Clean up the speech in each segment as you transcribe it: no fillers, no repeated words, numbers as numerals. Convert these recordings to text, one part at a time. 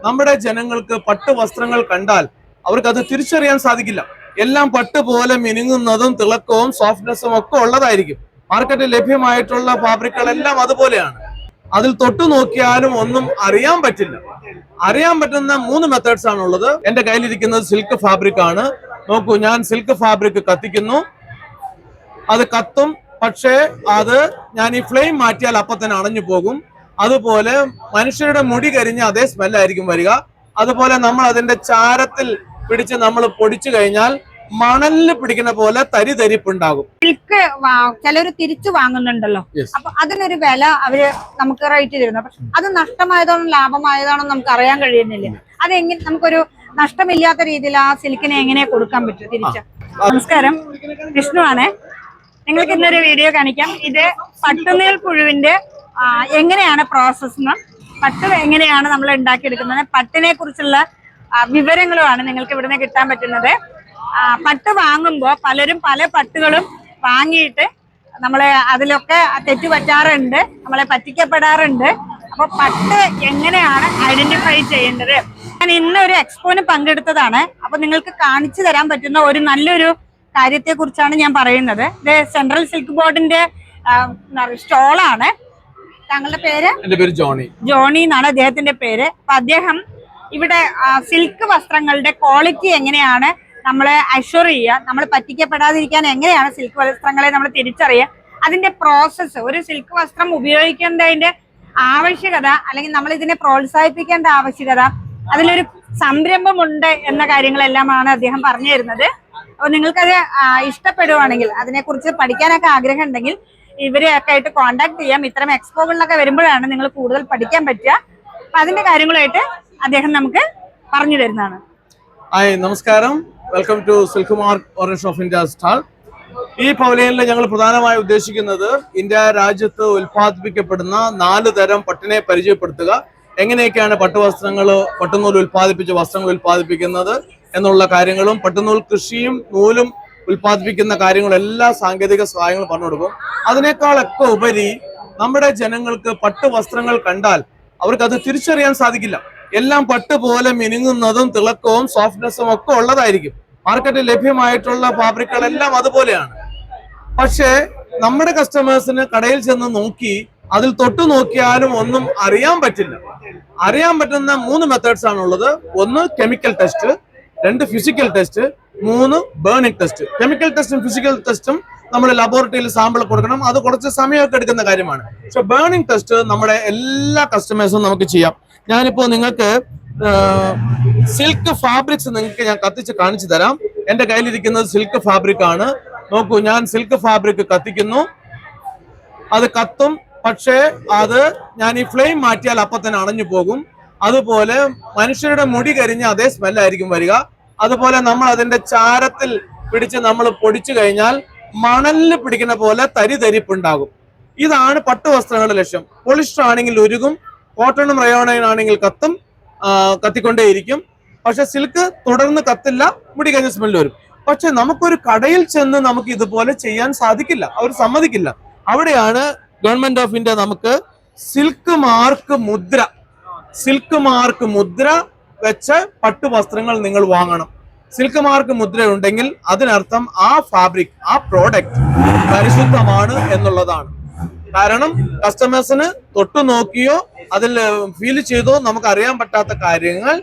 നമ്മുടെ ജനങ്ങൾക്ക് പട്ട് വസ്ത്രങ്ങൾ കണ്ടാൽ അവർക്ക് അത് തിരിച്ചറിയാൻ സാധിക്കില്ല. എല്ലാം പട്ട് പോലെ മിനുങ്ങുന്നതും തിളക്കവും സോഫ്റ്റ്നെസ്സും ഒക്കെ ഉള്ളതായിരിക്കും. മാർക്കറ്റിൽ ലഭ്യമായിട്ടുള്ള ഫാബ്രിക്കുകളെല്ലാം അതുപോലെയാണ്. അതിൽ തൊട്ടു നോക്കിയാലും ഒന്നും അറിയാൻ പറ്റില്ല. അറിയാൻ പറ്റുന്ന 3 മെത്തേഡ്സ് ആണുള്ളത്. എന്റെ കയ്യിലിരിക്കുന്നത് സിൽക്ക് ഫാബ്രിക് ആണ്. നോക്കൂ, ഞാൻ സിൽക്ക് ഫാബ്രിക് കത്തിക്കുന്നു, അത് കത്തും. പക്ഷേ അത് ഞാൻ ഈ ഫ്ലെയിം മാറ്റിയാൽ അപ്പൊ തന്നെ അണഞ്ഞു പോകും. അതുപോലെ മനുഷ്യരുടെ മുടി കരിഞ്ഞ അതേ സ്മെല്ലായിരിക്കും വരിക. അതുപോലെ നമ്മൾ അതിന്റെ ചാരത്തിൽ പിടിച്ച് നമ്മൾ പൊടിച്ചു കഴിഞ്ഞാൽ മണലിൽ പിടിക്കുന്ന പോലെ തരിതരിപ്പുണ്ടാകും. സിൽക്ക് ചിലര് തിരിച്ചു വാങ്ങുന്നുണ്ടല്ലോ, അപ്പൊ അതിനൊരു വില അവര് നമുക്ക് റേറ്റ് തരുന്നു. പക്ഷെ അത് നഷ്ടമായതാണോ ലാഭമായതാണോ നമുക്ക് അറിയാൻ കഴിയുന്നില്ല. അതെങ്ങനെ നമുക്കൊരു നഷ്ടമില്ലാത്ത രീതിയിൽ ആ സിൽക്കിനെ എങ്ങനെ കൊടുക്കാൻ പറ്റും തിരിച്ച്? നമസ്കാരം, വിഷ്ണു ആണ്. നിങ്ങൾക്ക് ഇന്നൊരു വീഡിയോ കാണിക്കാം. ഇത് പട്ടുനൂൽ പുഴുവിന്റെ എങ്ങനെയാണ് പ്രോസസ്, പട്ട് എങ്ങനെയാണ് നമ്മൾ ഉണ്ടാക്കിയെടുക്കുന്നത്, പട്ടിനെ കുറിച്ചുള്ള വിവരങ്ങളുമാണ് നിങ്ങൾക്ക് ഇവിടുന്ന് കിട്ടാൻ പറ്റുന്നത്. പട്ട് വാങ്ങുമ്പോൾ പലരും പല പട്ടുകളും വാങ്ങിയിട്ട് നമ്മളെ അതിലൊക്കെ തെറ്റ് പറ്റാറുണ്ട്, നമ്മളെ പറ്റിക്കപ്പെടാറുണ്ട്. അപ്പൊ പട്ട് എങ്ങനെയാണ് ഐഡന്റിഫൈ ചെയ്യേണ്ടത്? ഞാൻ ഇന്നൊരു എക്സ്പോന് പങ്കെടുത്തതാണ്. അപ്പൊ നിങ്ങൾക്ക് കാണിച്ചു തരാൻ പറ്റുന്ന ഒരു നല്ലൊരു കാര്യത്തെ കുറിച്ചാണ് ഞാൻ പറയുന്നത്. ഇത് സെൻട്രൽ സിൽക്ക് ബോർഡിന്റെ സ്റ്റോളാണ്. താങ്കളുടെ പേര്? എന്റെ പേര് ജോണി. ജോണി എന്നാണ് അദ്ദേഹത്തിന്റെ പേര്. അപ്പൊ അദ്ദേഹം ഇവിടെ സിൽക്ക് വസ്ത്രങ്ങളുടെ ക്വാളിറ്റി എങ്ങനെയാണ് നമ്മളെ അഷ്വർ ചെയ്യുക, നമ്മൾ പറ്റിക്കപ്പെടാതിരിക്കാൻ എങ്ങനെയാണ് സിൽക്ക് വസ്ത്രങ്ങളെ നമ്മൾ തിരിച്ചറിയുക, അതിന്റെ പ്രോസസ്സ്, ഒരു സിൽക്ക് വസ്ത്രം ഉപയോഗിക്കേണ്ടതിന്റെ ആവശ്യകത, അല്ലെങ്കിൽ നമ്മൾ ഇതിനെ പ്രോത്സാഹിപ്പിക്കേണ്ട ആവശ്യകത, അതിലൊരു സംരംഭമുണ്ട് എന്ന കാര്യങ്ങളെല്ലാമാണ് അദ്ദേഹം പറഞ്ഞു തരുന്നത്. അപ്പൊ നിങ്ങൾക്കത് ഇഷ്ടപ്പെടുവാണെങ്കിൽ, അതിനെക്കുറിച്ച് പഠിക്കാനൊക്കെ ആഗ്രഹം ഉണ്ടെങ്കിൽ ഇവരെയൊക്കെ ആയിട്ട് കോണ്ടാക്ട് ചെയ്യാം. ഇത്തരം എക്സ്പോകളിലൊക്കെ വരുമ്പോഴാണ് നിങ്ങൾ കൂടുതൽ പഠിക്കാൻ പറ്റുക. അപ്പൊ അതിന്റെ കാര്യങ്ങളായിട്ട് അദ്ദേഹം നമുക്ക് പറഞ്ഞു തരുന്നതാണ്. ഹായ്, നമസ്കാരം. Welcome to silk mark orange of India stall. ഈ പവലിയനിൽ ഞങ്ങൾ പ്രധാനമായി ഉദ്ദേശിക്കുന്നത് ഇന്ത്യ രാജ്യത്ത് ഉൽപ്പാദിപ്പിക്കപ്പെടുന്ന 4 തരം പട്ടിനെ പരിചയപ്പെടുത്തുക. എങ്ങനെയൊക്കെയാണ് പട്ടുവസ്ത്രങ്ങൾ, പട്ടുനൂൽ ഉൽപ്പാദിപ്പിച്ച വസ്ത്രങ്ങൾ ഉൽപ്പാദിപ്പിക്കുന്നത് എന്നുള്ള കാര്യങ്ങളും, പട്ടുനൂൽ കൃഷിയും നൂലും ഉൽപ്പാദിപ്പിക്കുന്ന കാര്യങ്ങളും എല്ലാ സാങ്കേതിക സഹായങ്ങളും പറഞ്ഞു കൊടുക്കും. അതിനേക്കാളൊക്കെ ഉപരി നമ്മുടെ ജനങ്ങൾക്ക് പട്ട് വസ്ത്രങ്ങൾ കണ്ടാൽ അവർക്ക് അത് തിരിച്ചറിയാൻ സാധിക്കില്ല. എല്ലാം പട്ട് പോലെ മിനുങ്ങുന്നതും തിളക്കവും സോഫ്റ്റ്നെസ്സും ഒക്കെ ഉള്ളതായിരിക്കും. മാർക്കറ്റിൽ ലഭ്യമായിട്ടുള്ള ഫാബ്രിക്കുകളെല്ലാം അതുപോലെയാണ്. പക്ഷേ നമ്മുടെ കസ്റ്റമേഴ്സിന് കടയിൽ ചെന്ന് നോക്കി അതിൽ തൊട്ടു നോക്കിയാലും ഒന്നും അറിയാൻ പറ്റില്ല. അറിയാൻ പറ്റുന്ന 3 മെത്തേഡ്സ് ആണുള്ളത്. 1 chemical test, 2 physical test, 3 burning test. Chemical ടെസ്റ്റും ഫിസിക്കൽ ടെസ്റ്റും നമ്മൾ ലബോറട്ടറിയിൽ സാമ്പിൾ കൊടുക്കണം. അത് കുറച്ച് സമയമൊക്കെ എടുക്കുന്ന കാര്യമാണ്. പക്ഷെ ബേണിംഗ് ടെസ്റ്റ് നമ്മുടെ എല്ലാ കസ്റ്റമേഴ്സും നമുക്ക് ചെയ്യാം. ഞാനിപ്പോ നിങ്ങൾക്ക് സിൽക്ക് ഫാബ്രിക്സ് നിങ്ങൾക്ക് ഞാൻ കത്തിച്ച് കാണിച്ചു തരാം. എന്റെ കയ്യിലിരിക്കുന്നത് സിൽക്ക് ഫാബ്രിക് ആണ്. നോക്കൂ, ഞാൻ സിൽക്ക് ഫാബ്രിക് കത്തിക്കുന്നു, അത് കത്തും. പക്ഷേ അത് ഞാൻ ഈ ഫ്ലെയിം മാറ്റിയാൽ അപ്പൊ തന്നെ അണഞ്ഞു പോകും. അതുപോലെ മനുഷ്യരുടെ മുടി കരിഞ്ഞ അതേ സ്മെല്ലായിരിക്കും വരിക. അതുപോലെ നമ്മൾ അതിന്റെ ചാരത്തിൽ പിടിച്ച് നമ്മൾ പൊടിച്ചു കഴിഞ്ഞാൽ മണലിൽ പിടിക്കുന്ന പോലെ തരിതരിപ്പുണ്ടാകും. ഇതാണ് പട്ടുവസ്ത്രങ്ങളുടെ ലക്ഷ്യം. പോളിസ്റ്റർ ആണെങ്കിൽ ഉരുകും, കോട്ടണും റയോണാണെങ്കിൽ കത്തും, കത്തിക്കൊണ്ടേയിരിക്കും. പക്ഷെ സിൽക്ക് തുടർന്ന് കത്തില്ല, മുടി കരിഞ്ഞ സ്മെല്ല് വരും. പക്ഷെ നമുക്കൊരു കടയിൽ ചെന്ന് നമുക്ക് ഇതുപോലെ ചെയ്യാൻ സാധിക്കില്ല, അവർ സമ്മതിക്കില്ല. അവിടെയാണ് ഗവൺമെന്റ് ഓഫ് ഇന്ത്യ നമുക്ക് സിൽക്ക് മാർക്ക് മുദ്ര വെച്ച പട്ടുവസ്ത്രങ്ങൾ നിങ്ങൾ വാങ്ങണം. സിൽക്ക് മാർക്ക് മുദ്ര ഉണ്ടെങ്കിൽ അതിനർത്ഥം ആ ഫാബ്രിക്, ആ പ്രോഡക്റ്റ് പരിശുദ്ധമാണ് എന്നുള്ളതാണ്. കാരണം കസ്റ്റമേഴ്സിന് തൊട്ടു നോക്കിയോ അതിൽ ഫീൽ ചെയ്തോ നമുക്ക് അറിയാൻ പറ്റാത്ത കാര്യങ്ങൾ,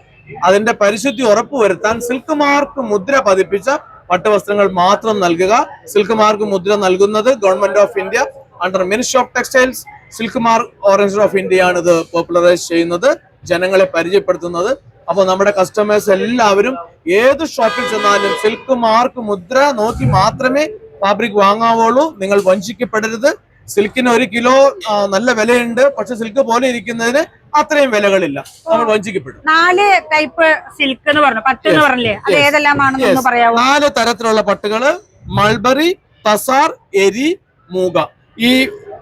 അതിന്റെ പരിശുദ്ധി ഉറപ്പുവരുത്താൻ സിൽക്ക് മാർക്ക് മുദ്ര പതിപ്പിച്ച പട്ടുവസ്ത്രങ്ങൾ മാത്രം നൽകുക. സിൽക്ക് മാർക്ക് മുദ്ര നൽകുന്നത് government of India under ministry of textiles. Silk mark orange of India ആണ് ഇത് പോപ്പുലറൈസ് ചെയ്യുന്നത്, ജനങ്ങളെ പരിചയപ്പെടുത്തുന്നത്. അപ്പൊ നമ്മുടെ കസ്റ്റമേഴ്സ് എല്ലാവരും ഏത് ഷോപ്പിൽ ചെന്നാലും സിൽക്ക് മാർക്ക് മുദ്ര നോക്കി മാത്രമേ ഫാബ്രിക് വാങ്ങാവുള്ളൂ. നിങ്ങൾ വഞ്ചിക്കപ്പെടരുത്. സിൽക്കിന് 1 കിലോ നല്ല വിലയുണ്ട്, പക്ഷെ സിൽക്ക് പോലെ ഇരിക്കുന്നതിന് അത്രയും വിലകളില്ല. നമ്മൾ വഞ്ചിക്കപ്പെടും. 4 ടൈപ്പ് സിൽക്ക് എന്ന് പറഞ്ഞു, പട്ട് എന്ന് പറഞ്ഞില്ലേ, അത് ഏതെല്ലാമാണെന്ന് പറയാമോ? 4 തരത്തിലുള്ള പട്ടുകള്: മൾബറി, തസാർ, എരി, മൂഗ. ഈ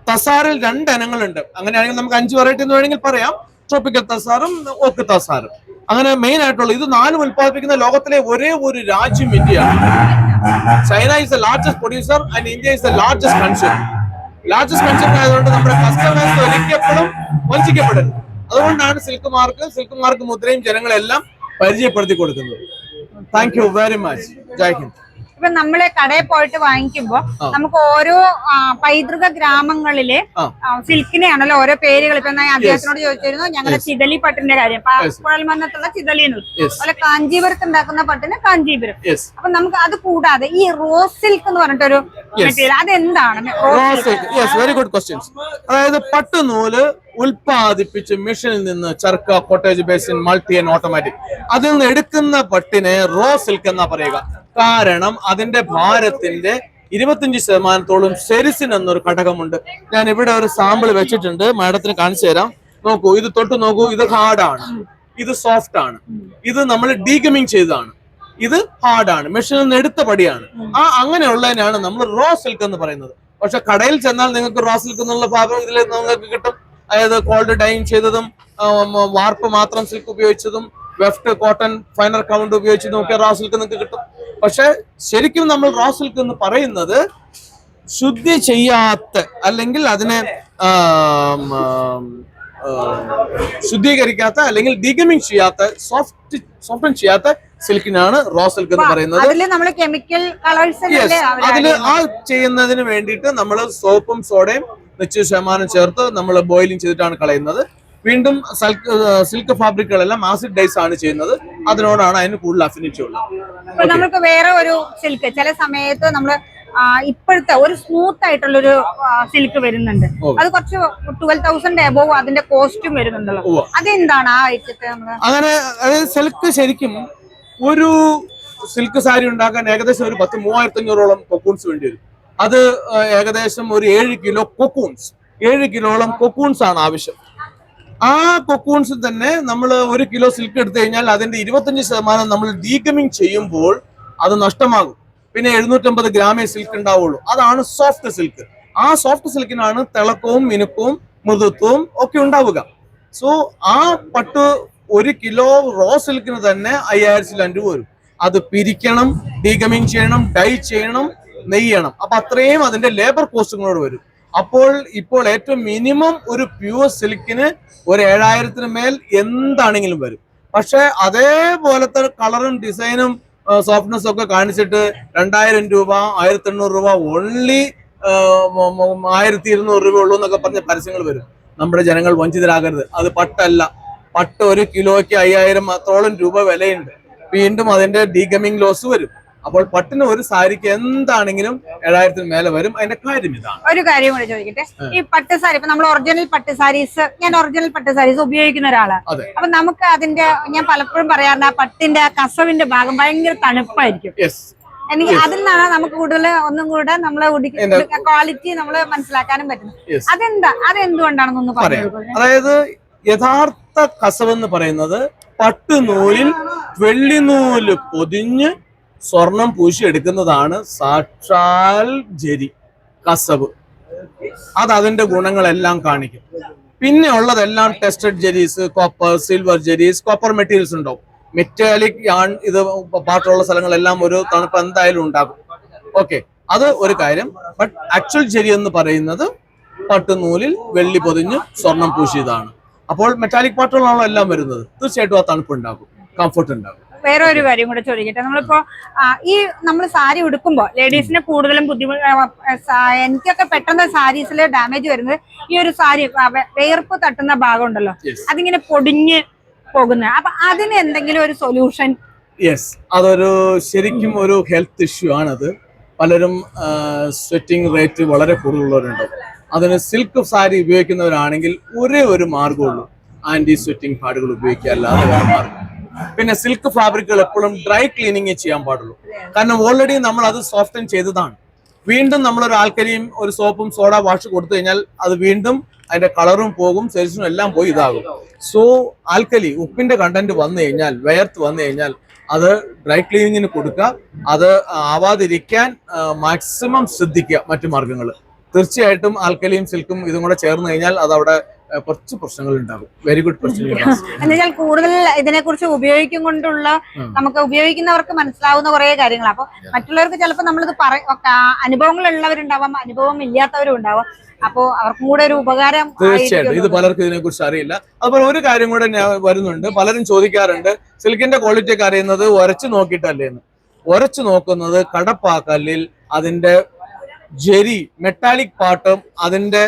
തസാറിൽ 2 ഇനങ്ങളുണ്ട്. അങ്ങനെയാണെങ്കിൽ നമുക്ക് 5 വെറൈറ്റി എന്ന് വേണമെങ്കിൽ പറയാം. ട്രോപ്പിക്കൽ തസാറും ഓക്ക് തസാറും. അങ്ങനെ മെയിൻ ആയിട്ടുള്ള ഇത് 4 ഉൽപ്പാദിപ്പിക്കുന്ന ലോകത്തിലെ ഒരേ ഒരു രാജ്യം ഇന്ത്യയാണ്. China is the largest producer and India is the largest consumer. ആയതുകൊണ്ട് നമ്മുടെ കസ്റ്റമേഴ്സ് ഒരിക്കലും വഞ്ചിക്കപ്പെടരുത്. അതുകൊണ്ടാണ് സിൽക്ക് മാർക്ക് മുദ്രയും ജനങ്ങളെല്ലാം പരിചയപ്പെടുത്തി കൊടുക്കുന്നത്. Thank you very much. Jai Hind. ഇപ്പൊ നമ്മള് കടയിൽ പോയിട്ട് വാങ്ങിക്കുമ്പോ നമുക്ക് ഓരോ പൈതൃക ഗ്രാമങ്ങളിലെ സിൽക്കിനെയാണല്ലോ ഓരോ പേരുകൾ. ഇപ്പൊ ഞാൻ അദ്ദേഹത്തിനോട് ചോദിച്ചിരുന്നു ഞങ്ങളുടെ ചിതലി പട്ടിന്റെ കാര്യം, കുഴൽമന്നത്തുള്ള ചിതലി അതുപോലെ കാഞ്ചീപുരത്ത് ഉണ്ടാക്കുന്ന പട്ടിന് കാഞ്ചീപുരം. അപ്പൊ നമുക്ക് അത് കൂടാതെ ഈ റോസ് സിൽക്ക് എന്ന് പറഞ്ഞിട്ടൊരു മെറ്റീരിയൽ, അതെന്താണ്? Very good questions. അതായത് പട്ടുനൂല് ഉൽപാദിപ്പിച്ച് മെഷീനിൽ നിന്ന് charkha, cottage basin, multi and automatic, അതിൽ നിന്ന് എടുക്കുന്ന പട്ടിനെ റോ സിൽക്ക് എന്നാ പറയുക. കാരണം അതിന്റെ ഭാരത്തിന്റെ 25% സെരിസിൻ എന്നൊരു ഘടകമുണ്ട്. ഞാൻ ഇവിടെ ഒരു സാമ്പിൾ വെച്ചിട്ടുണ്ട്, മാഡത്തിന് കാണിച്ചു തരാം. നോക്കൂ, ഇത് തൊട്ട് നോക്കൂ. ഇത് ഹാർഡാണ്, ഇത് സോഫ്റ്റ് ആണ്, ഇത് നമ്മൾ ഡീഗമിങ് ചെയ്തതാണ്, ഇത് ഹാർഡാണ്, മെഷീനിൽ നിന്ന് എടുത്ത പടിയാണ്. അങ്ങനെയുള്ളതിനാണ് നമ്മൾ റോ സിൽക്ക് എന്ന് പറയുന്നത്. പക്ഷെ കടയിൽ ചെന്നാൽ നിങ്ങൾക്ക് റോ സിൽക്ക് എന്നുള്ള ഭാഗം ഇതിൽ നിങ്ങൾക്ക് കിട്ടും. അതായത് കോൾഡ് ഡൈൻ ചെയ്തതും വാർപ്പ് മാത്രം സിൽക്ക് ഉപയോഗിച്ചതും വെഫ്റ്റ് കോട്ടൺ ഫൈനർ കൗണ്ട് ഉപയോഗിച്ചതും ഒക്കെ റോ സിൽക്ക് നിങ്ങൾക്ക് കിട്ടും. പക്ഷെ ശരിക്കും നമ്മൾ റോ സിൽക്ക് എന്ന് പറയുന്നത് ശുദ്ധി ചെയ്യാത്ത അല്ലെങ്കിൽ അതിനെ ശുദ്ധീകരിക്കാത്ത അല്ലെങ്കിൽ ഡീഗമിങ് ചെയ്യാത്ത സോഫ്റ്റൻ ചെയ്യാത്ത സിൽക്കിനാണ് റോ സിൽക്ക് എന്ന് പറയുന്നത്. അതിൽ ആ ചെയ്യുന്നതിന് വേണ്ടിയിട്ട് നമ്മൾ സോപ്പും സോഡയും 100% ചേർത്ത് നമ്മൾ ബോയിലിംഗ് ചെയ്തിട്ടാണ് കളയുന്നത്. വീണ്ടും സിൽക്ക് ഫാബ്രിക്കുകളെല്ലാം ആസിഡ് ഡൈസ് ആണ് ചെയ്യുന്നത്. അതിനോടാണ് അതിന് കൂടുതൽ അഫിനിറ്റി ഉള്ളത്. നമുക്ക് വേറെ ഒരു സിൽക്ക് ചില സമയത്ത് നമ്മള് ഇപ്പോഴത്തെ ഒരു സ്മൂത്ത് ആയിട്ടുള്ളൊരു സിൽക്ക് വരുന്നുണ്ട്, അത് കുറച്ച് 12,000 എബോവ് അതിന്റെ കോസ്റ്റും വരുന്നുണ്ടല്ലോ, അതെന്താണ് ആ ഐറ്റത്തെ? അങ്ങനെ അതായത് സിൽക്ക് ശരിക്കും ഒരു സിൽക്ക് സാരി ഉണ്ടാക്കാൻ ഏകദേശം ഒരു 10,000-3,500 കൊക്കൂൺസ് വേണ്ടി വരും. അത് ഏകദേശം ഒരു 7 കിലോ കൊക്കൂൺസ്, 7 കിലോളം കൊക്കൂൺസ് ആണ് ആവശ്യം. ആ കൊക്കൂൺസ് തന്നെ നമ്മൾ 1 കിലോ സിൽക്ക് എടുത്തു കഴിഞ്ഞാൽ അതിന്റെ 25% നമ്മൾ ഡീഗമിങ് ചെയ്യുമ്പോൾ അത് നഷ്ടമാകും. പിന്നെ 750 ഗ്രാമേ സിൽക്ക് ഉണ്ടാവുള്ളൂ. അതാണ് സോഫ്റ്റ് സിൽക്ക്. ആ സോഫ്റ്റ് സിൽക്കിനാണ് തിളക്കവും മിനുക്കവും മൃദുത്വവും ഒക്കെ ഉണ്ടാവുക. സോ ആ പട്ട് 1 കിലോ റോ സിൽക്കിന് തന്നെ 5,000 രൂപ വരും. അത് പിരിക്കണം, ഡീഗമിങ് ചെയ്യണം, ഡൈ ചെയ്യണം, നെയ്യണം. അപ്പൊ അത്രയും അതിന്റെ ലേബർ കോസ്റ്റുകളോട് വരും. ഇപ്പോൾ ഏറ്റവും മിനിമം ഒരു പ്യൂർ സിൽക്കിന് ഒരു 7,000-ന് മേൽ എന്താണെങ്കിലും വരും. പക്ഷെ അതേപോലത്തെ കളറും ഡിസൈനും സോഫ്റ്റ്നെസ് ഒക്കെ കാണിച്ചിട്ട് 2,000 രൂപ, 1,800 രൂപ, ഓൺലി 1,200 രൂപ ഉള്ളൂ എന്നൊക്കെ പറഞ്ഞ പരസ്യങ്ങൾ വരും. നമ്മുടെ ജനങ്ങൾ വഞ്ചിതരാകരുത്. അത് പട്ടല്ല. പട്ട് 1 കിലോയ്ക്ക് 5,000 രൂപ വിലയുണ്ട്. വീണ്ടും അതിന്റെ ഡീഗമിങ് ലോസ് വരും. അപ്പോൾ പട്ടിന് ഒരു സാരിക്ക് എന്താണെങ്കിലും 7,000-ന് മേലെ വരും. അതിന്റെ കാര്യം ഇതാണ്. ഒരു കാര്യം കൂടെ ചോദിക്കട്ടെ, ഈ പട്ട് സാരി ഇപ്പൊ നമ്മൾ ഒറിജിനൽ പട്ട് സാരീസ്, ഞാൻ ഒറിജിനൽ പട്ട് സാരീസ് ഉപയോഗിക്കുന്ന ഒരാളാണ്. അപ്പൊ നമുക്ക് അതിന്റെ, ഞാൻ പലപ്പോഴും പറയാറുണ്ട്, ആ പട്ടിന്റെ ആ കസവിന്റെ ഭാഗം ഭയങ്കര തണുപ്പായിരിക്കും. എനിക്ക് അതിൽ നിന്നാണ് നമുക്ക് കൂടുതൽ ഒന്നും കൂടെ നമ്മളെ ക്വാളിറ്റി നമ്മൾ മനസ്സിലാക്കാനും പറ്റുന്നത്. അതെന്തുകൊണ്ടാണെന്നൊന്ന് പറഞ്ഞു. അതായത് യഥാർത്ഥ കസവെന്ന് പറയുന്നത് പട്ടുനൂലിൽ വെള്ളിനൂല് പൊതിഞ്ഞ് സ്വർണം പൂശിയെടുക്കുന്നതാണ് സാക്ഷാൽ ജരി കസവ്. അത് അതിന്റെ ഗുണങ്ങളെല്ലാം കാണിക്കും. പിന്നെ ഉള്ളതെല്ലാം ടെസ്റ്റഡ് ജെരീസ്, കോപ്പർ, സിൽവർ ജെരീസ്, കോപ്പർ മെറ്റീരിയൽസ് ഉണ്ടാവും. മെറ്റാലിക് ഇത് പാട്ടുള്ള സ്ഥലങ്ങളെല്ലാം ഒരു തണുപ്പ് എന്തായാലും ഉണ്ടാകും. ഓക്കെ, അത് ഒരു കാര്യം. ബട്ട് ആക്ച്വൽ ജെരി എന്ന് പറയുന്നത് പട്ടുനൂലിൽ വെള്ളി പൊതിഞ്ഞ് സ്വർണം പൂശിയതാണ്. അപ്പോൾ മെറ്റാലിക് പാട്ടുകളാണല്ലോ എല്ലാം വരുന്നത്. തീർച്ചയായിട്ടും ആ തണുപ്പ് ഉണ്ടാകും, കംഫർട്ട് ഉണ്ടാകും. വേറെ ഒരു കാര്യം കൂടെ ചോദിക്കട്ടെ, നമ്മളിപ്പോ നമ്മൾ സാരി ഉടുക്കുമ്പോ ലേഡീസിന് കൂടുതലും ബുദ്ധിമുട്ട്, എനിക്കൊക്കെ പെട്ടെന്ന് സാരീസിൽ ഡാമേജ് വരുന്നത് ഈ ഒരു സാരി വേർപ്പ് തട്ടുന്ന ഭാഗം ഉണ്ടല്ലോ, അതിങ്ങനെ പൊടിഞ്ഞ് പോകുന്നത്. അപ്പൊ അതിന് എന്തെങ്കിലും ഒരു സൊല്യൂഷൻ? യെസ്, അതൊരു ശരിക്കും ഒരു ഹെൽത്ത് ഇഷ്യൂ ആണത്. പലരും സ്വെറ്റിംഗ് റേറ്റ് വളരെ കൂടുതലുള്ളവരുണ്ട്. അതിന് സിൽക്ക് സാരി ഉപയോഗിക്കുന്നവരാണെങ്കിൽ ഒരേ ഒരു മാർഗമുള്ളൂ, ആന്റി സ്വെറ്റിംഗ് പാഡുകൾ ഉപയോഗിക്കുക, അല്ലാതെ വേറെ മാർഗം. പിന്നെ സിൽക്ക് ഫാബ്രിക്കുകൾ എപ്പോഴും ഡ്രൈ ക്ലീനിങ് ചെയ്യാൻ പാടുള്ളൂ. കാരണം ഓൾറെഡി നമ്മൾ അത് സോഫ്റ്റൻ ചെയ്തതാണ്. വീണ്ടും നമ്മളൊരു ആൽക്കരിയും ഒരു സോപ്പും സോഡ വാഷ് കൊടുത്തു കഴിഞ്ഞാൽ അത് വീണ്ടും അതിന്റെ കളറും പോകും, സെൽസിനും എല്ലാം പോയി ഇതാകും. സോ ആൽക്കലി, ഉപ്പിന്റെ കണ്ടന്റ് വന്നു കഴിഞ്ഞാൽ, വേർത്ത് വന്നു കഴിഞ്ഞാൽ അത് ഡ്രൈ ക്ലീനിങ്ങിന് കൊടുക്കുക. അത് ആവാതിരിക്കാൻ മാക്സിമം ശ്രദ്ധിക്കുക. മറ്റു മാർഗങ്ങൾ തീർച്ചയായിട്ടും ആൽക്കലിയും സിൽക്കും ഇതും കൂടെ ചേർന്ന് കഴിഞ്ഞാൽ അത് അവിടെ കുറച്ച് പ്രശ്നങ്ങൾ ഉണ്ടാകും. Very good question. എന്നുവെച്ചാൽ കൂടുതൽ ഇതിനെക്കുറിച്ച് ഉപയോഗിക്കും കൊണ്ടുള്ള നമുക്ക് ഉപയോഗിക്കുന്നവർക്ക് മനസ്സിലാവുന്ന കുറെ കാര്യങ്ങൾ. അപ്പൊ മറ്റുള്ളവർക്ക് ചിലപ്പോൾ നമ്മളിത് അനുഭവങ്ങൾ ഉള്ളവരുണ്ടാവാം, അനുഭവം ഇല്ലാത്തവരും ഉണ്ടാവാം. അപ്പോ അവർക്കും കൂടെ ഒരു ഉപകാരം. തീർച്ചയായിട്ടും ഇത് പലർക്കും ഇതിനെ കുറിച്ച് അറിയില്ല. അതുപോലെ ഒരു കാര്യം കൂടെ വരുന്നുണ്ട്, പലരും ചോദിക്കാറുണ്ട് സിൽക്കിന്റെ ക്വാളിറ്റി ഒക്കെ അറിയുന്നത് ഉരച്ചു നോക്കിയിട്ടല്ലേ എന്ന്. ഉരച്ചു നോക്കുന്നത് കടപ്പാക്കല്ലിൽ അതിന്റെ ജെരി മെറ്റാലിക് പാർട്ടും അതിന്റെ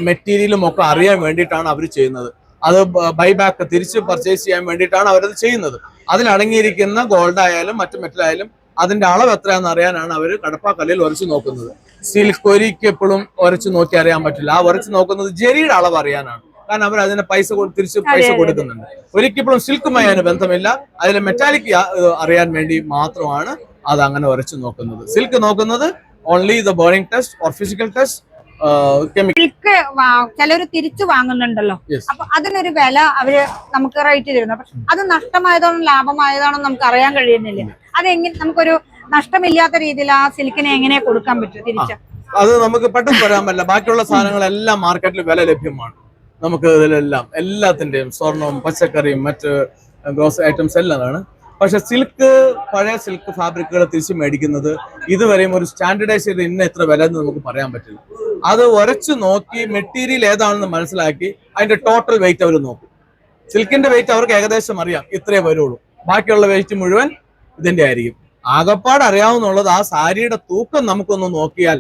മെറ്റീരിയലും ഒക്കെ അറിയാൻ വേണ്ടിയിട്ടാണ് അവർ ചെയ്യുന്നത്. അത് ബൈബാക്ക് തിരിച്ച് പർച്ചേസ് ചെയ്യാൻ വേണ്ടിയിട്ടാണ് അവരത് ചെയ്യുന്നത്. അതിലടങ്ങിയിരിക്കുന്ന ഗോൾഡ് ആയാലും മറ്റു മെറ്റലായാലും അതിന്റെ അളവ് എത്രയാണെന്ന് അറിയാനാണ് അവർ കടപ്പാക്കല്ലിൽ ഉരച്ചു നോക്കുന്നത്. സിൽക്ക് ഒരിക്കൽ എപ്പോഴും ഉരച്ചു നോക്കി അറിയാൻ പറ്റില്ല. ആ ഉരച്ചു നോക്കുന്നത് ജെരിയുടെ അളവ് അറിയാനാണ്. കാരണം അവർ അതിന് തിരിച്ച് പൈസ കൊടുക്കുന്നുണ്ട്. ഒരിക്കലും സിൽക്കുമായി അതിന് ബന്ധമില്ല. അതിലെ മെറ്റാലിക് അറിയാൻ വേണ്ടി മാത്രമാണ് അത് അങ്ങനെ ഉരച്ചു നോക്കുന്നത്. സിൽക്ക് നോക്കുന്നത് only the burning test or physical test. Silk ചിലര് തിരിച്ചു വാങ്ങുന്നുണ്ടല്ലോ. അപ്പൊ അതിനൊരു വില അവര് നമുക്ക് റേറ്റ് തരുന്നു. പക്ഷെ അത് നഷ്ടമായതാണോ ലാഭമായതാണോ നമുക്ക് അറിയാൻ കഴിയുന്നില്ല. അതെങ്ങനെ നമുക്കൊരു നഷ്ടമില്ലാത്ത രീതിയിൽ ആ സിൽക്കിനെ എങ്ങനെ കൊടുക്കാൻ പറ്റും തിരിച്ച്? അത് നമുക്ക് പെട്ടെന്ന് പറയാൻ പറ്റില്ല. ബാക്കിയുള്ള സാധനങ്ങളെല്ലാം മാർക്കറ്റിൽ വില ലഭ്യമാണ്. നമുക്ക് ഇതിലെല്ലാം എല്ലാത്തിന്റെയും സ്വർണവും പച്ചക്കറിയും മറ്റ് ഗ്രോസറി ഐറ്റംസ് എല്ലാമാണ്. പക്ഷെ സിൽക്ക്, പഴയ സിൽക്ക് ഫാബ്രിക്കുകൾ തിരിച്ച് മേടിക്കുന്നത് ഇതുവരെയും ഒരു സ്റ്റാൻഡർഡൈസ് ചെയ്ത് ഇന്ന എത്ര വില എന്ന് നമുക്ക് പറയാൻ പറ്റില്ല. അത് ഉരച്ചു നോക്കി മെറ്റീരിയൽ ഏതാണെന്ന് മനസ്സിലാക്കി അതിന്റെ ടോട്ടൽ വെയിറ്റ് അവർ നോക്കും. സിൽക്കിന്റെ വെയിറ്റ് അവർക്ക് ഏകദേശം അറിയാം, ഇത്രേ വരുള്ളൂ. ബാക്കിയുള്ള വെയിറ്റ് മുഴുവൻ ഇതിന്റെ ആയിരിക്കും. ആകപ്പാട് അറിയാവുന്നുള്ളത് ആ സാരിയുടെ തൂക്കം നമുക്കൊന്ന് നോക്കിയാൽ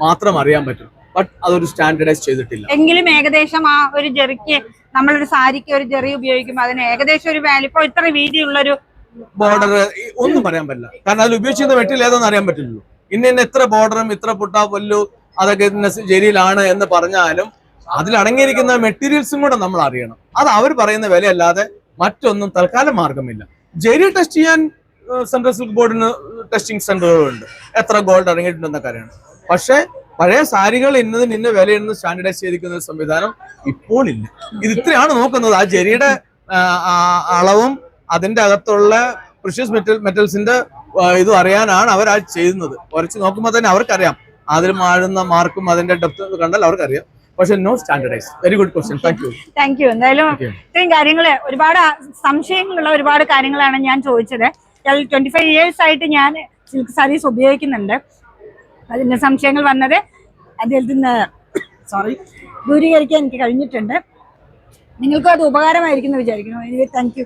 മാത്രം അറിയാൻ പറ്റും. ബട്ട് അതൊരു സ്റ്റാൻഡർഡൈസ് ചെയ്തിട്ടില്ല. എങ്കിലും ഏകദേശം ആ ഒരു ജെറിക്ക്, നമ്മളൊരു സാരിക്ക് ഒരു ജെറി ഉപയോഗിക്കുമ്പോൾ അതിന് ഏകദേശം ഒരു വാല്യൂ, ഇപ്പൊ ഇത്ര വീതിയുള്ളൊരു ബോർഡർ ഒന്നും പറയാൻ പറ്റില്ല. കാരണം അതിൽ ഉപയോഗിച്ചിരുന്ന മെറ്റീരിയൽ ഏതാണെന്ന് അറിയാൻ പറ്റില്ലല്ലോ. ഇന്ന ഇത്ര ബോർഡറും ഇത്ര പുട്ടാ പല്ലു അതൊക്കെ ജെരിയിലാണ് എന്ന് പറഞ്ഞാലും അതിലടങ്ങിയിരിക്കുന്ന മെറ്റീരിയൽസും കൂടെ നമ്മൾ അറിയണം. അത് അവർ പറയുന്ന വിലയല്ലാതെ മറ്റൊന്നും തൽക്കാലം മാർഗമില്ല. ജെരി ടെസ്റ്റ് ചെയ്യാൻ സെൻട്രൽ സിൽക്ക് ബോർഡിന് ടെസ്റ്റിംഗ് സെന്ററുകളുണ്ട്, എത്ര ഗോൾഡ് അടങ്ങിയിട്ടുണ്ടെന്നൊക്കെ അറിയണം. പക്ഷെ പഴയ സാരികൾ ഇന്നതിന് ഇന്ന വിലയെന്ന് സ്റ്റാൻഡർഡൈസ് ചെയ്തിരിക്കുന്ന സംവിധാനം ഇപ്പോൾ ഇല്ല. ഇത് ഇത്രയാണ് നോക്കുന്നത്. ആ ജെരിയുടെ അളവും അതിന്റെ അകത്തുള്ള പ്രഷ്യസ് മെറ്റൽസിന്റെ ഇത് അറിയാനാണ് അവർ ചെയ്യുന്നത്. ഉരച്ച് നോക്കുമ്പോൾ തന്നെ അവർക്കറിയാം. അതിൽ മാഴുന്ന മാർക്കും അതിന്റെ ഡെപ്ത് കണ്ടാൽ അവർക്കറിയാം. പക്ഷെ no standardise. Very good question. Thank you. എന്തായാലും ഇത്രയും കാര്യങ്ങള്, ഒരുപാട് സംശയങ്ങളുള്ള ഒരുപാട് കാര്യങ്ങളാണ് ഞാൻ ചോദിച്ചത്. 25 years ആയിട്ട് ഞാൻ സിൽക്ക് സാരീസ് ഉപയോഗിക്കുന്നുണ്ട്. അതിന്റെ സംശയങ്ങൾ വന്നത് അദ്ദേഹത്തിൽ നിന്ന് ദൂരീകരിക്കാൻ എനിക്ക് കഴിഞ്ഞിട്ടുണ്ട്. നിങ്ങൾക്കും അത് ഉപകാരമായിരിക്കും എന്ന് വിചാരിക്കുന്നു. Thank you.